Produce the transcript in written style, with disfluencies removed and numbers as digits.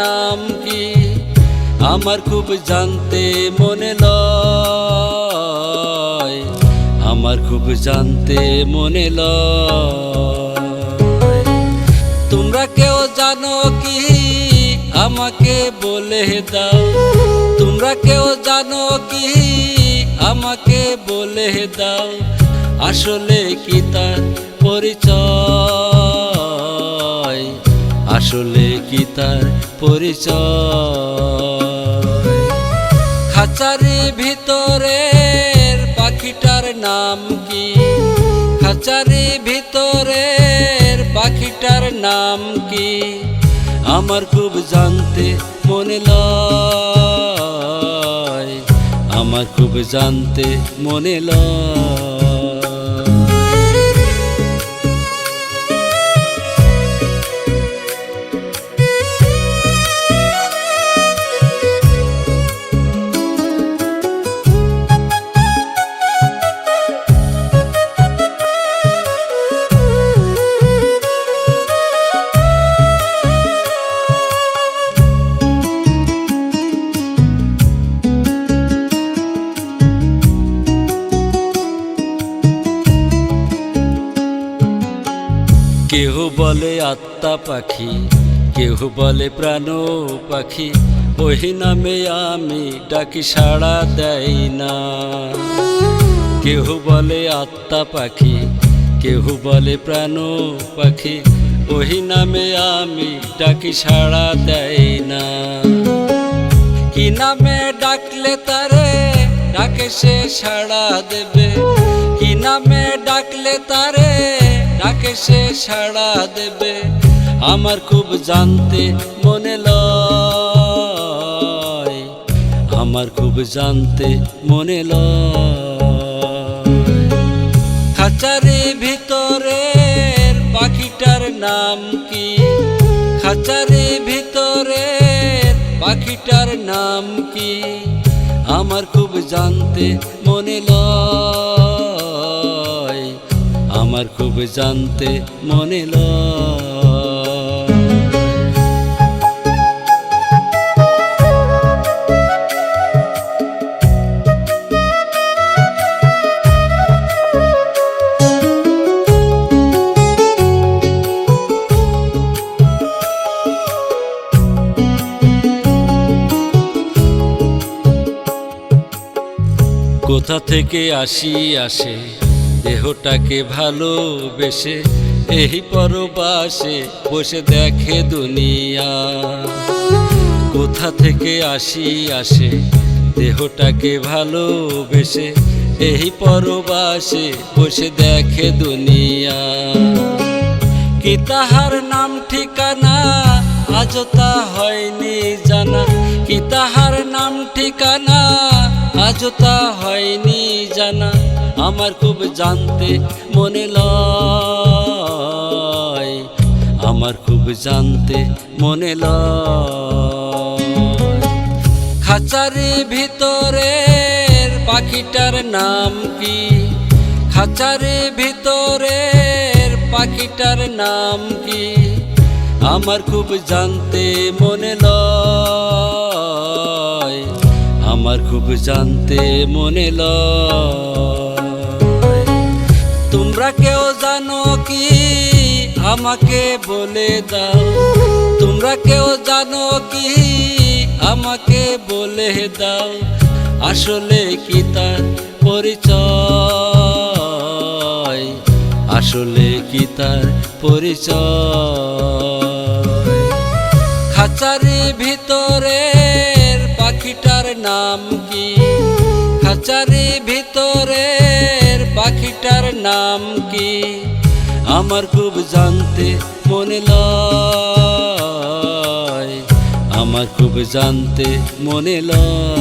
নাম কি আমার খুব জানতে মনে লয়, আমার খুব জানতে মনে লয়। তোমরা কেউ জানো কি আমাকে বলে দাও, তোমরা কেউ জানো কি আমাকে বলে দাও, আসলে কি তার পরিচয়, আসলে কি তার পরিচয়। খাঁচারি ভিতরের পাখিটার নাম কি, খাঁচারি ভিতরের পাখিটার নাম কি আমার খুব জানতে মনে লয়, আমার খুব জানতে মনে লয়। কেহ বলে আত্মা পাখি, কেহ বলে প্রাণ পাখি, ওই নামে আমি ডাকি সাড়া দেয় না। কেহ বলে আত্মা পাখি, কেহ বলে প্রাণ পাখি, ওই নামে আমি ডাকি সাড়া দেয় না। কি নামে ডাকলে তারে ডাকে সে সাড়া দেবে, কি নামে ডাকলে তারে ডাকে সে সাড়া দেবে আমার খুব জানতে মনে লয়, আমার খুব জানতে মনে লয়। খাঁচারি ভিতরের পাখিটার নাম কি, খাঁচারি ভিতরের পাখিটার নাম কি আমার খুব জানতে মনে লয়, আমার খুব জানতে মনে লয়। কোথা থেকে আসি আসে দেহটাকে ভালোবেসে, এই পরবাসে বসে দেখে দুনিয়া। কোথা থেকে আসি আসে দেহটাকে ভালোবেসে, এই পরবাসে বসে দেখে দুনিয়া। কি তাহার নাম ঠিকানা আজও তা হয়নি জানা, কি তাহার নাম ঠিকানা আজও তা হয়নি জানা আমার খুব জানতে মনে লয়, আমার খুব জানতে মনে লয়। খাঁচারি ভিতরের পাখিটার নাম কি, খাঁচারি ভিতরের পাখিটার নাম কি আমার খুব জানতে মনে লয়, আমার খুব জানতে মনে লয়। তোমরা কেউ জানো কি আমাকে বলে দাও, তোমরা কেউ জানো কি আমাকে বলে দাও, আসলে কি তার পরিচয়, আসলে কি তার পরিচয়। খাঁচারি ভিতরের পাখিটার নাম কি, খাঁচারি ভিতরের পাখিটার নাম কি আমার খুব জানতে মনে লয়, আমার খুব জানতে মনে লয়।